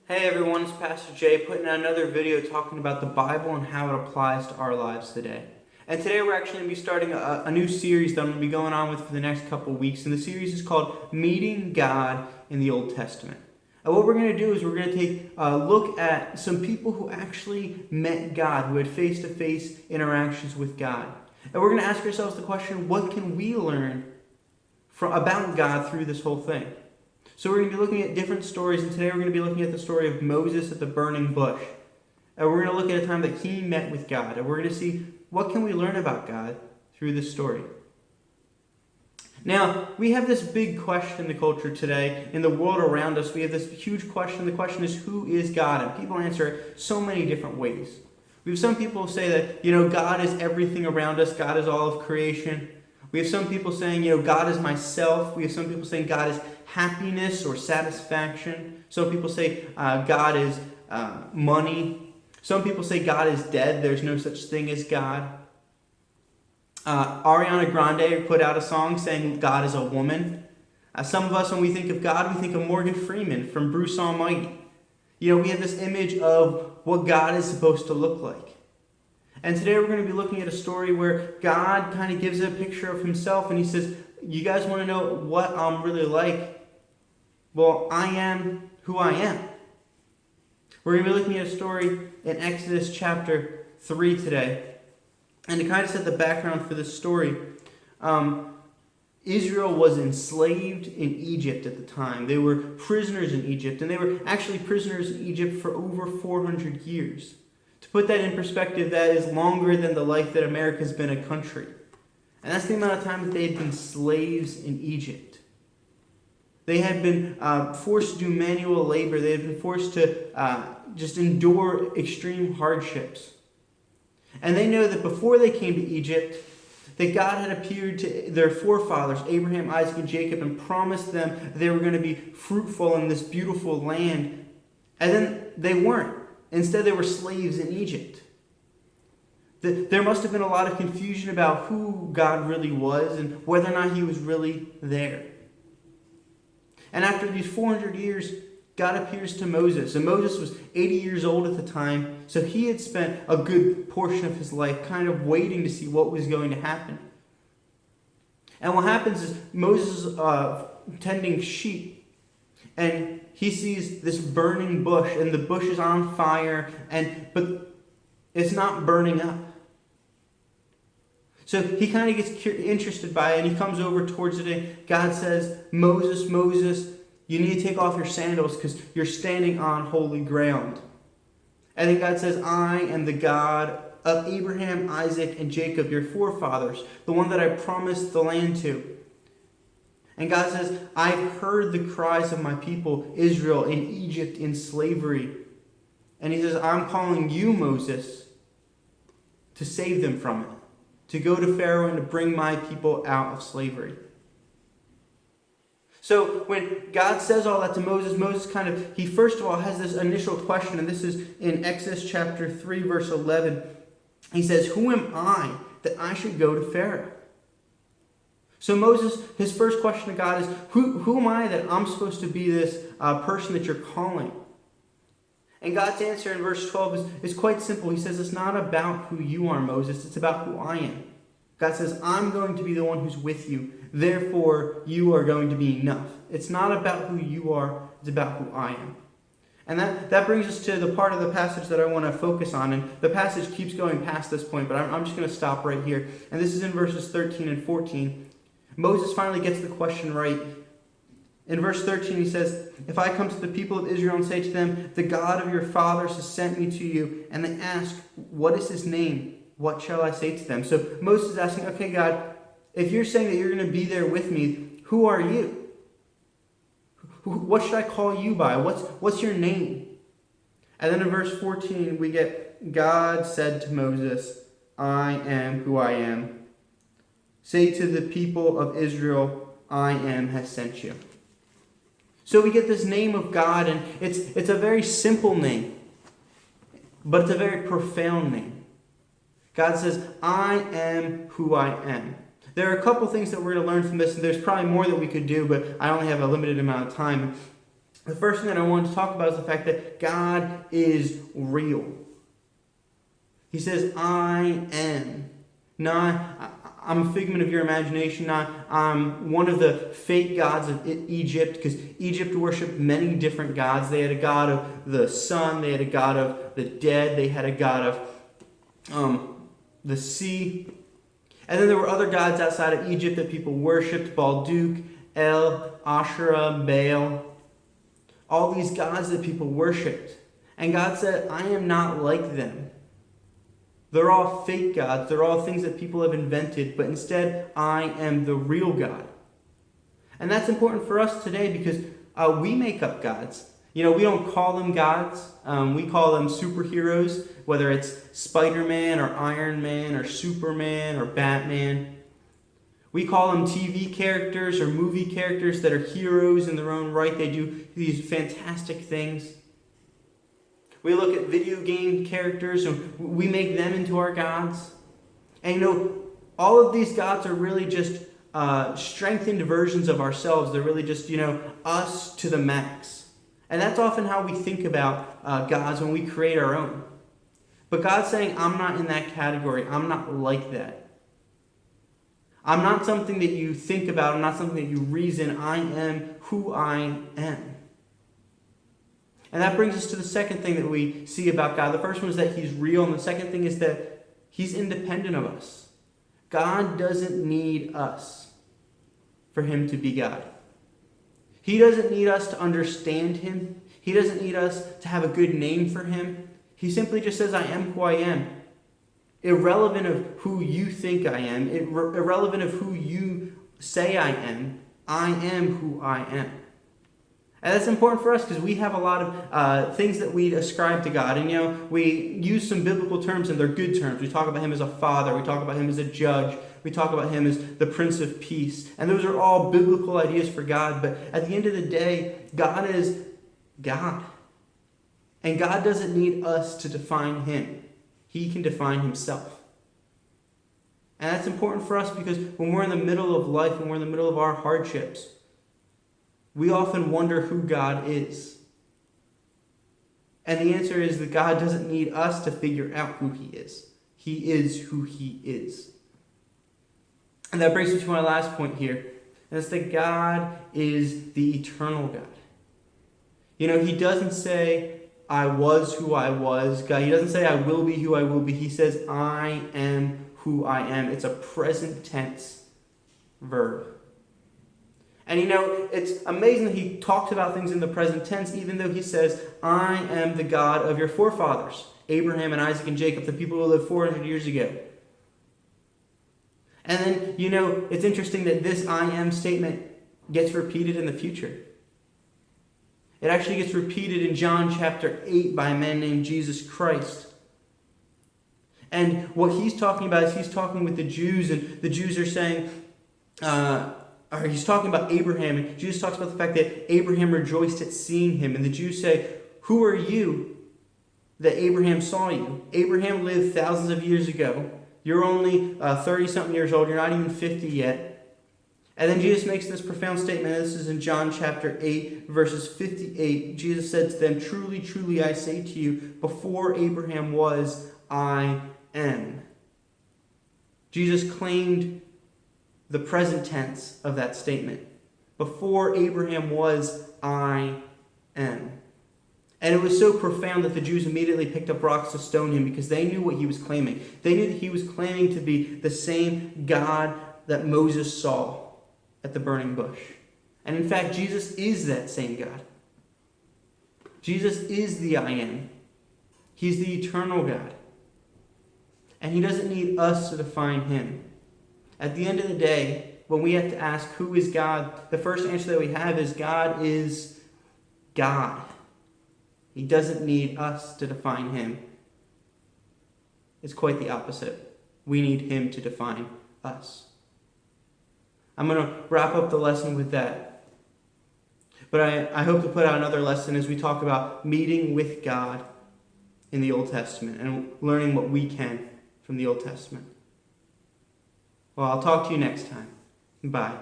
Hey everyone, it's Pastor Jay putting out another video talking about the Bible and how it applies to our lives today. And today we're actually going to be starting a new series that I'm going to be going on with for the next couple weeks. And the series is called Meeting God in the Old Testament. And what we're going to do is we're going to take a look at some people who actually met God, who had face-to-face interactions with God. And we're going to ask ourselves the question, what can we learn about God through this whole thing? So we're going to be looking at different stories, and today we're going to be looking at the story of Moses at the burning bush. And we're going to look at a time that he met with God, and we're going to see what can we learn about God through this story. Now, we have this big question in the culture today, in the world around us. We have this huge question. The question is, who is God? And people answer it so many different ways. We have some people say that, God is everything around us. God is all of creation. We have some people saying, God is myself. We have some people saying God is happiness or satisfaction. Some people say God is money. Some people say God is dead. There's no such thing as God. Ariana Grande put out a song saying God is a woman. Some of us, when we think of God, we think of Morgan Freeman from Bruce Almighty. We have this image of what God is supposed to look like. And today we're going to be looking at a story where God kind of gives a picture of himself, and he says, you guys want to know what I'm really like? Well, I am who I am. We're going to be looking at a story in Exodus chapter 3 today. And to kind of set the background for this story, Israel was enslaved in Egypt at the time. They were prisoners in Egypt, and they were actually prisoners in Egypt for over 400 years. To put that in perspective, that is longer than the life that America's been a country. And that's the amount of time that they had been slaves in Egypt. They had been forced to do manual labor. They had been forced to just endure extreme hardships. And they know that before they came to Egypt, that God had appeared to their forefathers, Abraham, Isaac, and Jacob, and promised them they were going to be fruitful in this beautiful land. And then they weren't. Instead, they were slaves in Egypt. There must have been a lot of confusion about who God really was and whether or not he was really there. And after these 400 years, God appears to Moses. And Moses was 80 years old at the time, so he had spent a good portion of his life kind of waiting to see what was going to happen. And what happens is Moses is tending sheep, and he sees this burning bush, and the bush is on fire, but it's not burning up. So he kind of gets interested by it, and he comes over towards it, and God says, Moses, Moses, you need to take off your sandals because you're standing on holy ground. And then God says, I am the God of Abraham, Isaac, and Jacob, your forefathers, the one that I promised the land to. And God says, I've heard the cries of my people, Israel, in Egypt in slavery. And he says, I'm calling you, Moses, to save them from it, to go to Pharaoh and to bring my people out of slavery. So when God says all that to Moses, he first of all has this initial question, and this is in Exodus chapter 3, verse 11. He says, who am I that I should go to Pharaoh? So Moses, his first question to God is, who am I that I'm supposed to be this person that you're calling? And God's answer in verse 12 is quite simple. He says, it's not about who you are, Moses. It's about who I am. God says, I'm going to be the one who's with you. Therefore, you are going to be enough. It's not about who you are. It's about who I am. And that brings us to the part of the passage that I want to focus on. And the passage keeps going past this point, but I'm just going to stop right here. And this is in verses 13 and 14. Moses finally gets the question right. In verse 13 he says, if I come to the people of Israel and say to them, the God of your fathers has sent me to you, and they ask, what is his name? What shall I say to them? So Moses is asking, okay, God, if you're saying that you're going to be there with me, who are you? What should I call you by? What's your name? And then in verse 14 we get, God said to Moses, I am who I am. Say to the people of Israel, I am has sent you. So we get this name of God, and it's a very simple name, but it's a very profound name. God says, I am who I am. There are a couple things that we're going to learn from this, and there's probably more that we could do, but I only have a limited amount of time. The first thing that I wanted to talk about is the fact that God is real. He says, I am. Not, I'm a figment of your imagination. Not, I'm one of the fake gods of Egypt, because Egypt worshipped many different gods. They had a god of the sun. They had a god of the dead. They had a god of the sea. And then there were other gods outside of Egypt that people worshipped. Balduk, El, Asherah, Baal. All these gods that people worshipped. And God said, I am not like them. They're all fake gods. They're all things that people have invented. But instead, I am the real God. And that's important for us today because we make up gods. You know, we don't call them gods. We call them superheroes, whether it's Spider-Man or Iron Man or Superman or Batman. We call them TV characters or movie characters that are heroes in their own right. They do these fantastic things. We look at video game characters and we make them into our gods. And you know, all of these gods are really just strengthened versions of ourselves. They're really just, you know, us to the max. And that's often how we think about gods when we create our own. But God's saying, I'm not in that category. I'm not like that. I'm not something that you think about. I'm not something that you reason. I am who I am. And that brings us to the second thing that we see about God. The first one is that he's real, and the second thing is that he's independent of us. God doesn't need us for him to be God. He doesn't need us to understand him. He doesn't need us to have a good name for him. He simply just says, I am who I am. Irrelevant of who you think I am, irrelevant of who you say I am who I am. And that's important for us because we have a lot of things that we ascribe to God. And, you know, we use some biblical terms and they're good terms. We talk about him as a father. We talk about him as a judge. We talk about him as the Prince of Peace. And those are all biblical ideas for God. But at the end of the day, God is God. And God doesn't need us to define him. He can define himself. And that's important for us because when we're in the middle of life, when we're in the middle of our hardships, we often wonder who God is. And the answer is that God doesn't need us to figure out who he is. He is who he is. And that brings me to my last point here. And it's that God is the eternal God. You know, he doesn't say, I was who I was. God, he doesn't say, I will be who I will be. He says, I am who I am. It's a present tense verb. And you know, it's amazing that he talks about things in the present tense, even though he says, I am the God of your forefathers, Abraham and Isaac and Jacob, the people who lived 400 years ago. And then, you know, it's interesting that this I am statement gets repeated in the future. It actually gets repeated in John chapter 8 by a man named Jesus Christ. And what he's talking about is he's talking with the Jews, and the Jews are saying, or he's talking about Abraham, and Jesus talks about the fact that Abraham rejoiced at seeing him. And the Jews say, who are you that Abraham saw you? Abraham lived thousands of years ago. You're only 30-something years old. You're not even 50 yet. And then Jesus makes this profound statement. This is in John chapter 8, verses 58. Jesus said to them, truly, truly, I say to you, before Abraham was, I am. Jesus claimed the present tense of that statement. Before Abraham was, I am. And it was so profound that the Jews immediately picked up rocks to stone him because they knew what he was claiming. They knew that he was claiming to be the same God that Moses saw at the burning bush. And in fact, Jesus is that same God. Jesus is the I am. He's the eternal God. And he doesn't need us to define him. At the end of the day, when we have to ask who is God, the first answer that we have is God is God. He doesn't need us to define him. It's quite the opposite. We need him to define us. I'm going to wrap up the lesson with that. But I hope to put out another lesson as we talk about meeting with God in the Old Testament and learning what we can from the Old Testament. Well, I'll talk to you next time. Bye.